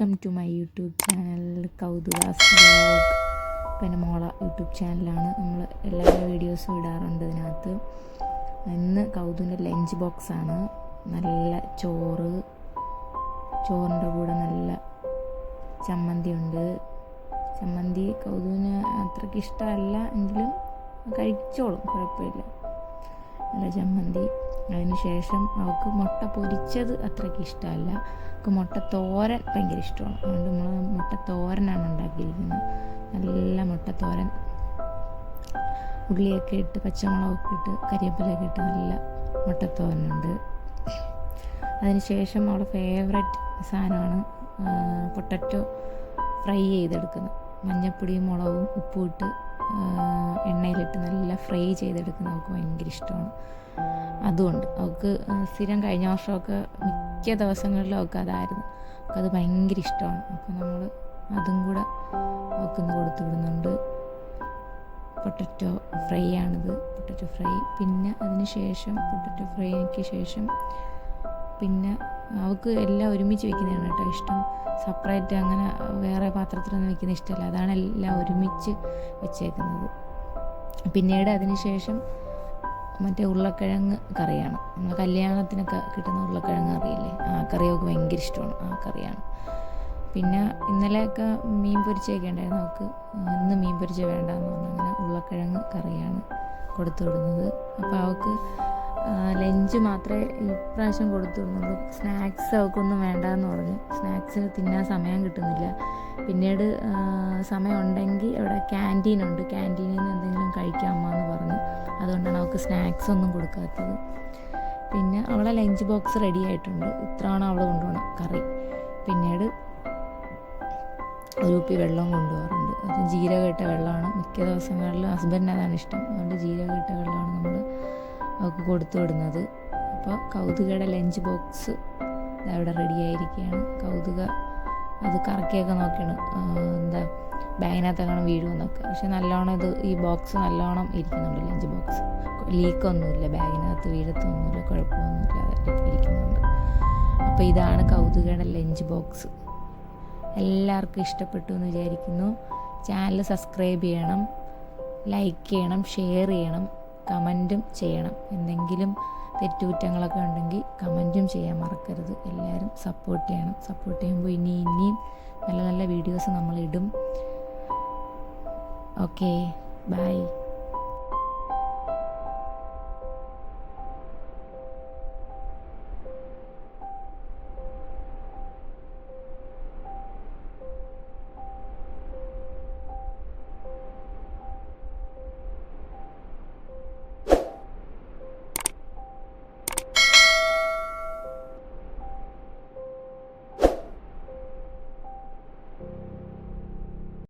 Welcome to my YouTube channel കൗതുകാസ് vlog. പിന്നെ മോള യൂട്യൂബ് ചാനലാണ്. നമ്മൾ എല്ലാ വീഡിയോസും ഇടാറുണ്ട് ഇതിനകത്ത്. ഇന്ന് കൗതുവിൻ്റെ ലഞ്ച് ബോക്സാണ്. നല്ല ചോറിൻ്റെ കൂടെ നല്ല ചമ്മന്തി ഉണ്ട്. ചമ്മന്തി കൗതുവിന് അത്രയ്ക്ക് ഇഷ്ടമല്ല എങ്കിലും കഴിച്ചോളും, കുഴപ്പമില്ല. നല്ല ചമ്മന്തി. അതിന് ശേഷം അവൾക്ക് മുട്ട പൊരിച്ചത് അത്രയ്ക്ക് ഇഷ്ടമല്ല. അവൾക്ക് മുട്ട തോരൻ ഭയങ്കര ഇഷ്ടമാണ്. അതുകൊണ്ട് നമ്മൾ മുട്ട തോരനാണ് ഉണ്ടാക്കിയിരിക്കുന്നത്. നല്ല മുട്ട തോരൻ, ഉള്ളിയൊക്കെ ഇട്ട് പച്ചമുളകൊക്കെ ഇട്ട് കരിവേപ്പിലൊക്കെ ഇട്ട് നല്ല മുട്ടത്തോരനുണ്ട്. അതിന് ശേഷം അവളുടെ ഫേവററ്റ് സാധനമാണ് പൊട്ടറ്റോ ഫ്രൈ ചെയ്തെടുക്കുന്നത്. മഞ്ഞപ്പൊടിയും മുളകും ഉപ്പും ഇട്ട് എണ്ണയിലിട്ട് നല്ല ഫ്രൈ ചെയ്തെടുക്കുന്നത് അവൾക്ക് ഭയങ്കര ഇഷ്ടമാണ്. അതുകൊണ്ട് അവൾക്ക് സ്ഥിരം കഴിഞ്ഞ വർഷമൊക്കെ മിക്ക ദിവസങ്ങളിലും അവൾക്ക് അതായിരുന്നു. അവൾക്കത് ഭയങ്കര ഇഷ്ടമാണ്. അപ്പോൾ നമ്മൾ അതും കൂടെ അവൾക്കിന്ന് കൊടുത്തു വിടുന്നുണ്ട്. പൊട്ടറ്റോ ഫ്രൈ ആണിത്, പൊട്ടറ്റോ ഫ്രൈ. പിന്നെ അതിന് ശേഷം പൊട്ടറ്റോ ഫ്രൈക്ക് ശേഷം പിന്നെ അവൾക്ക് എല്ലാം ഒരുമിച്ച് വെക്കുന്നതാണ് കേട്ടോ ഇഷ്ടം. സെപ്പറേറ്റ് അങ്ങനെ വേറെ പാത്രത്തിലൊന്നും വെക്കുന്ന ഇഷ്ടമല്ല. അതാണ് എല്ലാം ഒരുമിച്ച് വെച്ചേക്കുന്നത്. പിന്നീട് അതിന് ശേഷം മറ്റേ ഉരുളക്കിഴങ്ങ് കറിയാണ്. നമ്മൾ കല്യാണത്തിനൊക്കെ കിട്ടുന്ന ഉരുളക്കിഴങ്ങ് കറിയില്ലേ, ആ കറി അവൾക്ക് ഭയങ്കര ഇഷ്ടമാണ്. ആ കറിയാണ്. പിന്നെ ഇന്നലെയൊക്കെ മീൻ പൊരിച്ചൊക്കെ ഉണ്ടായിരുന്നു അവൾക്ക്. ഇന്ന് മീൻ പൊരിച്ച വേണ്ടാന്ന് പറഞ്ഞു അങ്ങനെ ഉരുളക്കിഴങ്ങ് കറിയാണ് കൊടുത്തു വിടുന്നത്. അപ്പോൾ അവൾക്ക് ലഞ്ച് മാത്രമേ ഇപ്രാവശ്യം കൊടുത്തു വിടുന്നുള്ളൂ. സ്നാക്സ് അവൾക്കൊന്നും വേണ്ടാന്ന് പറഞ്ഞു. സ്നാക്സിന് തിന്നാൻ സമയം കിട്ടുന്നില്ല. പിന്നീട് സമയം ഉണ്ടെങ്കിൽ അവിടെ ക്യാൻറ്റീനുണ്ട്, ക്യാൻറ്റീനിൽ നിന്ന് എന്തെങ്കിലും കഴിക്കാമെന്ന് പറഞ്ഞു. അതുകൊണ്ടാണ് അവൾക്ക് സ്നാക്സ് ഒന്നും കൊടുക്കാത്തത്. പിന്നെ അവളെ ലഞ്ച് ബോക്സ് റെഡി ആയിട്ടുണ്ട്. ഇത്രയാണ് അവൾ കൊണ്ടുപോകണം കറി. പിന്നീട് ഒരു കുപ്പി വെള്ളം കൊണ്ടുപോകാറുണ്ട്. അത് ജീരകമിട്ട വെള്ളമാണ്. മിക്ക ദിവസങ്ങളിൽ ഹസ്ബൻഡിന് അതാണ് ഇഷ്ടം. അതുകൊണ്ട് ജീരകമിട്ട വെള്ളമാണ് നമ്മൾ അവൾക്ക് കൊടുത്തു വിടുന്നത്. അപ്പോൾ കൗതുകയുടെ ലഞ്ച് ബോക്സ് അവിടെ റെഡി ആയിരിക്കുകയാണ്. കൗതുക അത് കറക്കിയൊക്കെ നോക്കിയാണ് എന്താ ബാഗിനകത്തൊക്കെ വീഴുമെന്നൊക്കെ. പക്ഷെ നല്ലോണം ഈ ബോക്സ് നല്ലോണം ഇരിക്കുന്നുണ്ട്. ലഞ്ച് ബോക്സ് ലീക്കൊന്നുമില്ല, ബാഗിനകത്ത് വീഴത്തൊന്നുമില്ല, കുഴപ്പമൊന്നുമില്ല, അതൊക്കെ ഇരിക്കുന്നുണ്ട്. അപ്പോൾ ഇതാണ് കൗതുകയുടെ ലഞ്ച് ബോക്സ്. എല്ലാവർക്കും ഇഷ്ടപ്പെട്ടു എന്ന് വിചാരിക്കുന്നു. ചാനൽ സബ്സ്ക്രൈബ് ചെയ്യണം, ലൈക്ക് ചെയ്യണം, ഷെയർ ചെയ്യണം, കമൻറ്റും ചെയ്യണം. എന്തെങ്കിലും തെറ്റുകുറ്റങ്ങളൊക്കെ ഉണ്ടെങ്കിൽ കമൻറ്റും ചെയ്യാൻ മറക്കരുത്. എല്ലാവരും സപ്പോർട്ട് ചെയ്യണം. സപ്പോർട്ട് ചെയ്യുമ്പോൾ ഇനിയും നല്ല നല്ല വീഡിയോസ് നമ്മളിടും. Okay, by.